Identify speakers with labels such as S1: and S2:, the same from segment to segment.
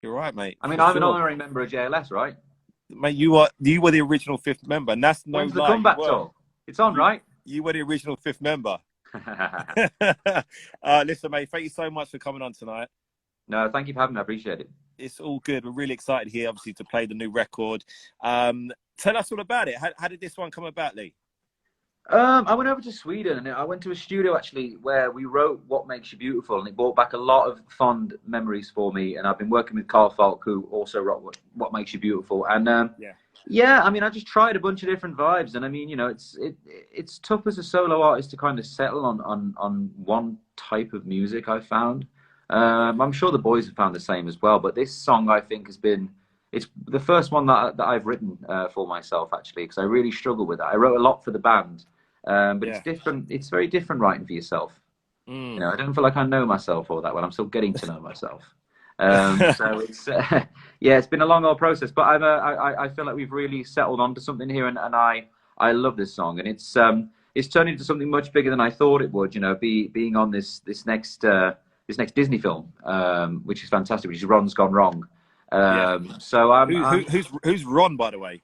S1: You're right, mate.
S2: I mean,
S1: For
S2: I'm an
S1: sure,
S2: honorary member of JLS, right?
S1: mate. You were the original fifth member, and that's no
S2: When's the
S1: lie. You
S2: comeback
S1: were.
S2: tour? It's on,
S1: You
S2: right?
S1: you were the original fifth member. Listen, mate. Thank you so much for coming on tonight.
S2: No, thank you for having me. I appreciate it.
S1: It's all good. We're really excited here, obviously, to play the new record. Tell us all about it. How did this one come about, Lee?
S2: I went over to Sweden and I went to a studio actually where we wrote "What Makes You Beautiful," and it brought back a lot of fond memories for me. And I've been working with Carl Falk, who also wrote "What Makes You Beautiful," and
S1: Yeah.
S2: yeah, I mean, I just tried a bunch of different vibes, and I mean, you know, it's tough as a solo artist to kind of settle on one type of music. I found. I'm sure the boys have found the same as well. But this song, I think, has been it's the first one that I've written for myself actually, because I really struggle with it. I wrote a lot for the band. But it's
S1: Yeah.
S2: different. It's very different writing for yourself. You
S1: Mm.
S2: know, I don't feel like I know myself all that well. I'm still getting to know myself. So it's yeah, it's been a long old process. But I feel like we've really settled onto something here, and I love this song, and it's turned into something much bigger than I thought it would. You know, being on this next Disney film, which is fantastic, which is Ron's Gone Wrong.
S1: Yeah.
S2: So I'm
S1: Who's Ron, by the way?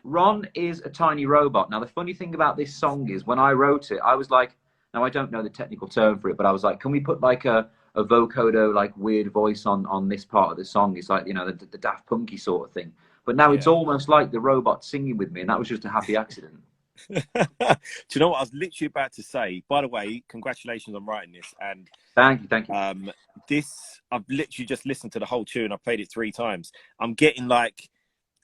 S2: Ron is a tiny robot. Now, the funny thing about this song is when I wrote it, I was like, now I don't know the technical term for it, but I was like, can we put like a vocoder, like weird voice on this part of the song? It's like, you know, the Daft Punky sort of thing. But now it's
S1: Yeah.
S2: almost like the robot singing with me, and that was just a happy accident.
S1: Do you know what I was literally about to say? By the way, congratulations on writing this. And
S2: Thank you, thank you.
S1: this, I've literally just listened to the whole tune. I played it 3 times. I'm getting like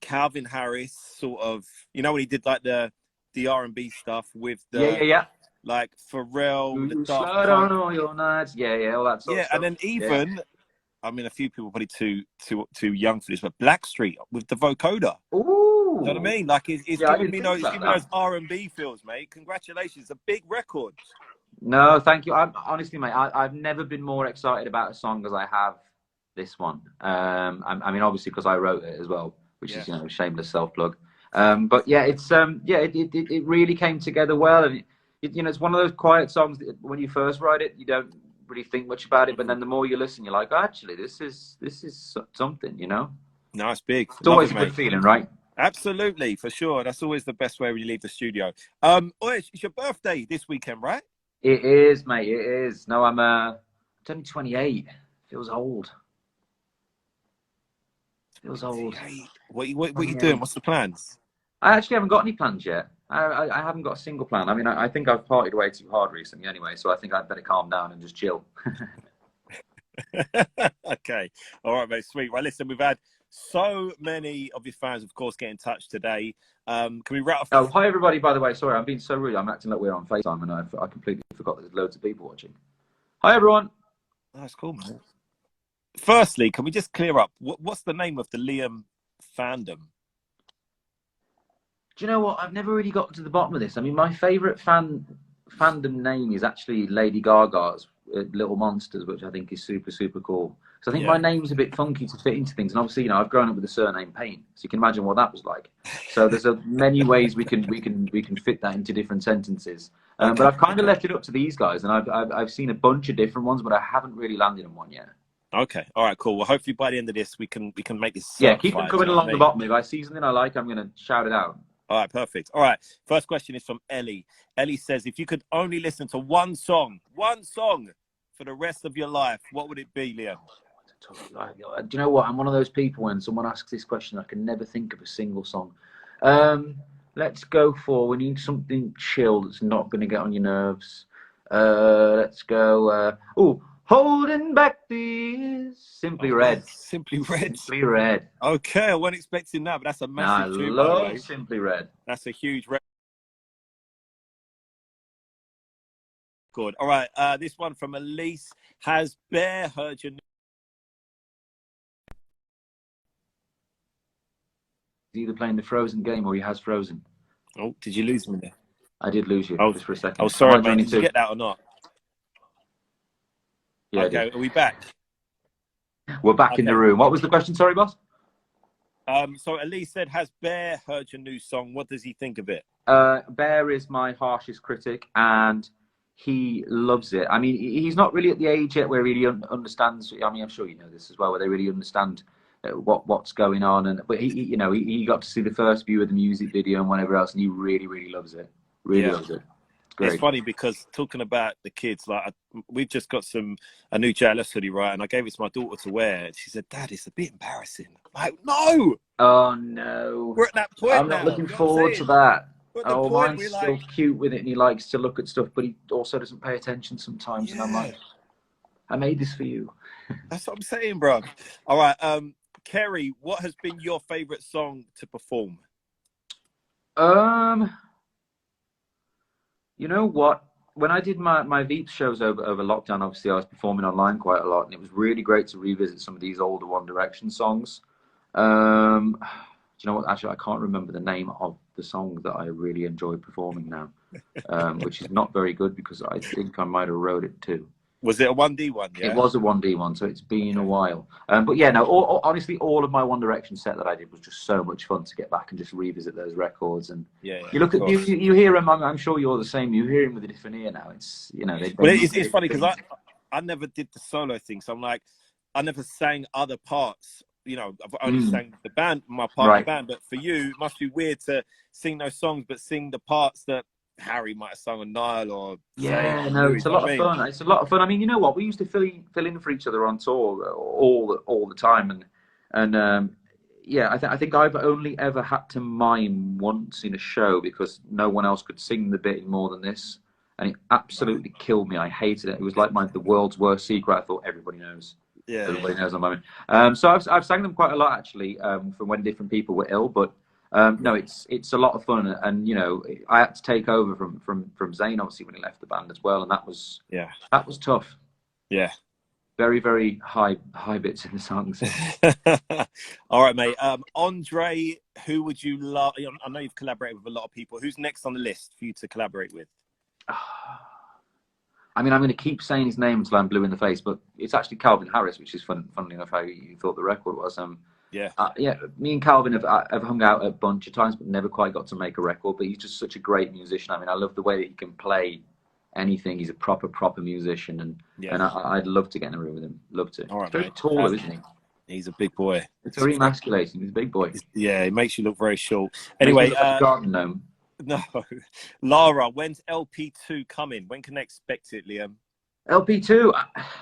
S1: Calvin Harris sort of, you know, when he did like the R&B stuff with
S2: Yeah,
S1: the
S2: yeah.
S1: like Pharrell, the
S2: You
S1: Daft
S2: slide
S1: Punk.
S2: on all your nights. Yeah, yeah, all that sort of
S1: Yeah, and
S2: stuff.
S1: then
S2: Yeah.
S1: even, I mean, a few people are probably too young for this, but Blackstreet with the vocoder.
S2: Ooh.
S1: You know what I mean? Like it's
S2: Yeah, I
S1: giving
S2: didn't
S1: me
S2: think
S1: those, it's
S2: about
S1: giving me
S2: that.
S1: those R&B feels, mate. Congratulations, it's a big record.
S2: No, thank you. I'm honestly, mate, I've never been more excited about a song as I have this one. I mean, obviously because I wrote it as well, which
S1: Yeah.
S2: is, you know, shameless self plug. But yeah, it's yeah, it really came together well, and you know, it's one of those quiet songs that when you first write it, you don't really think much about it, but
S1: Mhm.
S2: then the more you listen, you're like, oh, actually, this is something, you know.
S1: No, it's big.
S2: It's
S1: Love
S2: always
S1: it,
S2: a good
S1: mate.
S2: feeling, right?
S1: Absolutely, for sure. That's always the best way when you leave the studio. Oh, it's your birthday this weekend, right?
S2: It is, mate. It is. No, I'm only 28. Feels old. Feels old.
S1: 28. What you doing?
S2: 28.
S1: What's the plans?
S2: I actually haven't got any plans yet. I haven't got a single plan. I mean, I think I've partied way too hard recently anyway, so I think I'd better calm down and just chill.
S1: Okay. All right, mate. Sweet. Well, listen, we've had so many of your fans, of course, get in touch today. Can we wrap
S2: Oh,
S1: off?
S2: hi, everybody, by the way. Sorry, I'm being so rude. I'm acting like we're on FaceTime, and I completely forgot there's loads of people watching. Hi, everyone.
S1: Oh, that's cool, man. Firstly, can we just clear up what's the name of the Liam fandom?
S2: Do you know what? I've never really got to the bottom of this. I mean, my favourite fandom name is actually Lady Gaga's Little Monsters, which I think is super, super cool. So I think my
S1: Yeah.
S2: name's a bit funky to fit into things. And obviously, you know, I've grown up with the surname Payne, so you can imagine what that was like. So there's many ways we can fit that into different sentences. But
S1: Okay.
S2: I've kind of
S1: Okay.
S2: left it up to these guys, and I've seen a bunch of different ones, but I haven't really landed on one yet.
S1: Okay. All right. Cool. Well, hopefully by the end of this, we can make this
S2: Yeah, keep them
S1: certified. Do
S2: coming
S1: you know what
S2: along
S1: I
S2: the
S1: mean?
S2: bottom. If I see something I like, I'm going to shout it out.
S1: All right. Perfect. All right. First question is from Ellie. Ellie says, if you could only listen to one song for the rest of your life, what would it be, Liam?
S2: Do you know what? I'm one of those people when someone asks this question, I can never think of a single song. Let's go for, we need something chill that's not going to get on your nerves. Let's go. Holding Back the Years. Simply
S1: Oh,
S2: Red.
S1: nice. Simply Red.
S2: Simply Red.
S1: Okay, I wasn't expecting that, but that's a
S2: Now, I
S1: massive tune, by the
S2: love
S1: way.
S2: Simply Red.
S1: That's a huge record. All right, this one from Elise. Has Bear heard your...
S2: He's either playing the Frozen game or he has frozen.
S1: Oh, did you lose me there?
S2: I did lose you
S1: Oh,
S2: just for a second.
S1: oh, sorry, mate.
S2: joining
S1: Did you
S2: too.
S1: get that or not?
S2: Yeah, I
S1: Okay,
S2: did.
S1: are we back?
S2: We're back in the
S1: Okay.
S2: room. What was the question? Sorry, boss.
S1: So Elise said, has Bear heard your new song? What does he think of it?
S2: Bear is my harshest critic, and he loves it. I mean, he's not really at the age yet where he really understands. I mean, I'm sure you know this as well, where they really understand what's going on. And but you know, he got to see the first view of the music video and whatever else, and he really, really loves it. Really loves it. It's great.
S1: It's funny because talking about the kids, like we've just got a new JLS hoodie, right? And I gave it to my daughter to wear, and she said, "Dad, it's a bit embarrassing." I'm like, no.
S2: Oh no.
S1: We're at that point
S2: I'm
S1: now.
S2: not looking
S1: You know
S2: forward to that. Oh,
S1: point
S2: mine's still cute with it, and he likes to look at stuff, but he also doesn't pay attention sometimes. And I'm like, I made this for you.
S1: That's what I'm saying, bro. All right, Kerry, what has been your favorite song to perform?
S2: You know what? When I did my Veep shows over lockdown, obviously I was performing online quite a lot, and it was really great to revisit some of these older One Direction songs. Do you know what? Actually, I can't remember the name of the song that I really enjoyed performing now, which is not very good because I think I might have wrote it too.
S1: Was it a 1D one? Yeah?
S2: It was a 1D one, so it's been a while. But yeah, no, honestly, all of my One Direction set that I did was just so much fun to get back and just revisit those records. And
S1: you
S2: look at you hear them. I'm sure you're the same. You hear them with a different ear now. It's
S1: it's funny because I never did the solo thing, so I'm like, I never sang other parts. You know, I've only sang the band, my part of the band. But for you, it must be weird to sing those songs, but sing the parts that Harry might have sung on Nile or
S2: it's a lot of fun. It's a lot of fun. I mean, you know what? We used to fill in for each other on tour all the time, and I think I've only ever had to mime once in a show because no one else could sing the bit more than this, and it absolutely killed me. I hated it. It was like the world's worst secret. I thought everybody knows.
S1: Yeah,
S2: everybody knows I'm miming. So I've sang them quite a lot actually, from when different people were ill, but. No, it's a lot of fun, and you know, I had to take over from Zayn obviously when he left the band as well, and that was tough.
S1: Yeah,
S2: very, very high bits in the songs.
S1: All right, mate. Andre, who would you love? I know you've collaborated with a lot of people. Who's next on the list for you to collaborate with?
S2: I mean, I'm going to keep saying his name until I'm blue in the face, but it's actually Calvin Harris, which is funnily enough how you thought the record was. Me and Calvin have hung out a bunch of times, but never quite got to make a record. But he's just such a great musician. I mean, I love the way that he can play anything. He's a proper musician, and I'd love to get in a room with him. Love to.
S1: All right,
S2: he's very tall, isn't he?
S1: He's a big boy.
S2: It's very emasculating. He's a big boy.
S1: Yeah, it makes you look very short. Anyway,
S2: garden gnome.
S1: No, Lara, when's LP2 coming? When can I expect it, Liam?
S2: LP2,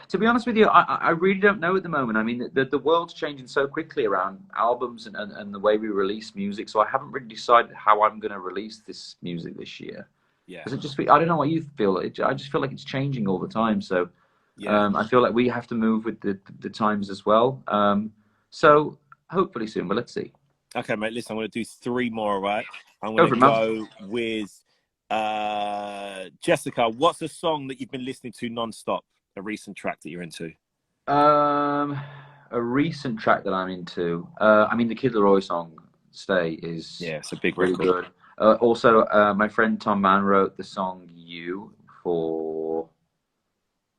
S2: to be honest with you, I really don't know at the moment. I mean, the world's changing so quickly around albums and the way we release music. So I haven't really decided how I'm going to release this music this year.
S1: Yeah.
S2: Because I don't know what you feel. I just feel like it's changing all the time. So I feel like we have to move with the times as well. So hopefully soon, but let's see.
S1: Okay, mate, listen, I'm going to do 3 more, right? I'm going to go with... Jessica, what's a song that you've been listening to non-stop? A recent track that you're into?
S2: A recent track that I'm into. I mean, the Kid Laroi song "Stay" is
S1: it's a big
S2: really
S1: record.
S2: Good. Also, my friend Tom Mann wrote the song "You" for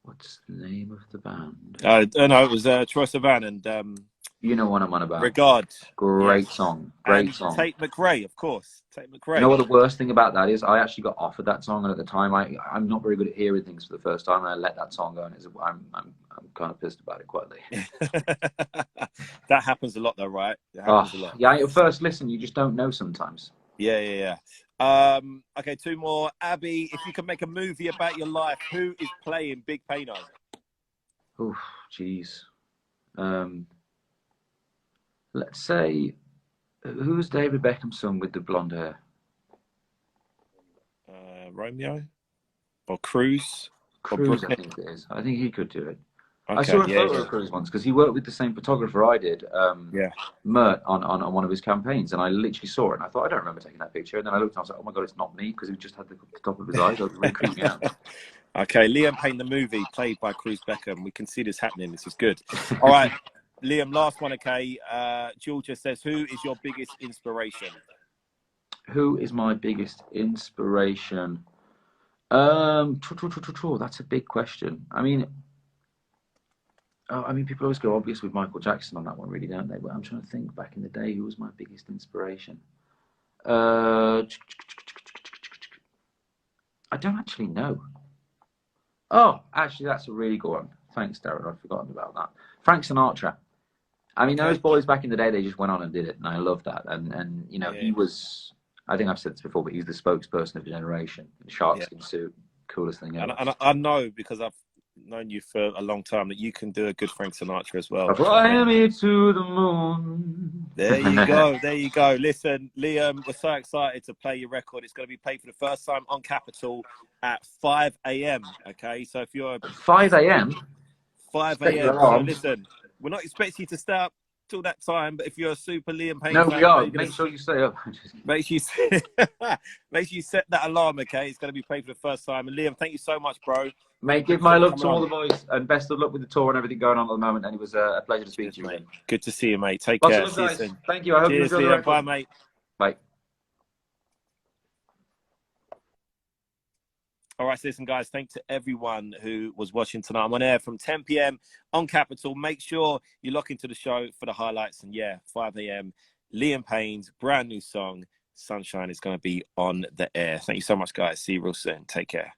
S2: what's the name of the band?
S1: No, it was Troye Sivan and
S2: you know what I'm on about.
S1: Regard.
S2: Great song. Great
S1: and
S2: song.
S1: Tate McRae, of course. Tate McRae.
S2: You know what the worst thing about that is? I actually got offered that song, and at the time, I'm not very good at hearing things for the first time, and I let that song go, and I'm kind of pissed about it quietly.
S1: That happens a lot, though, right? It happens a lot.
S2: Yeah, at first listen, you just don't know sometimes.
S1: Yeah. Okay, 2 more. Abby, if you could make a movie about your life, who is playing Big Payno?
S2: Oh, jeez. Let's say, who's David Beckham's son with the blonde hair?
S1: Romeo? Or Cruz?
S2: Cruz, I think it is. I think he could do it.
S1: Okay,
S2: I saw a photo of Cruz once because he worked with the same photographer I did, Mert, on one of his campaigns, and I literally saw it and I thought, I don't remember taking that picture. And then I looked and I was like, oh my God, it's not me, because he just had the top of his eyes. I was really creeping me out.
S1: Okay, Liam Payne, the movie, played by Cruz Beckham. We can see this happening. This is good. All right, Liam, last one, okay. Georgia says, who is your biggest inspiration?
S2: Who is my biggest inspiration? That's a big question. I mean, people always go obvious with Michael Jackson on that one, really, don't they? But I'm trying to think back in the day, who was my biggest inspiration? I don't actually know. Oh, actually, that's a really good one. Thanks, Darren. I'd forgotten about that. Frank Sinatra. I mean, those boys back in the day, they just went on and did it, and I love that. And you know,
S1: Yeah.
S2: he was. I think I've said this before, but he's the spokesperson of the generation. The sharkskin suit, coolest thing ever.
S1: And I know, because I've known you for a long time, that you can do a good Frank Sinatra as well.
S2: Fly me to the moon.
S1: There you go. There you go. Listen, Liam, we're so excited to play your record. It's going to be played for the first time on Capitol at 5 a.m. Okay, so if you're
S2: 5 a.m.
S1: 5 a.m. So listen, we're not expecting you to stay up till that time, but if you're a super Liam Payne fan,
S2: we are. Make sure you stay up.
S1: make sure you set that alarm. Okay, it's going to be played for the first time. And Liam, thank you so much, bro.
S2: Mate, give my love to all the boys, and best of luck with the tour and everything going on at the moment. And it was a pleasure to speak to you,
S1: mate. Good to see you, mate. Take
S2: Lots
S1: care.
S2: of love, guys. Thank you. I hope
S1: Cheers,
S2: you enjoy the record.
S1: Bye, mate.
S2: Bye.
S1: All right, so listen, guys, thanks to everyone who was watching tonight. I'm on air from 10 p.m. on Capitol. Make sure you lock into the show for the highlights. And yeah, 5 a.m. Liam Payne's brand new song, Sunshine, is going to be on the air. Thank you so much, guys. See you real soon. Take care.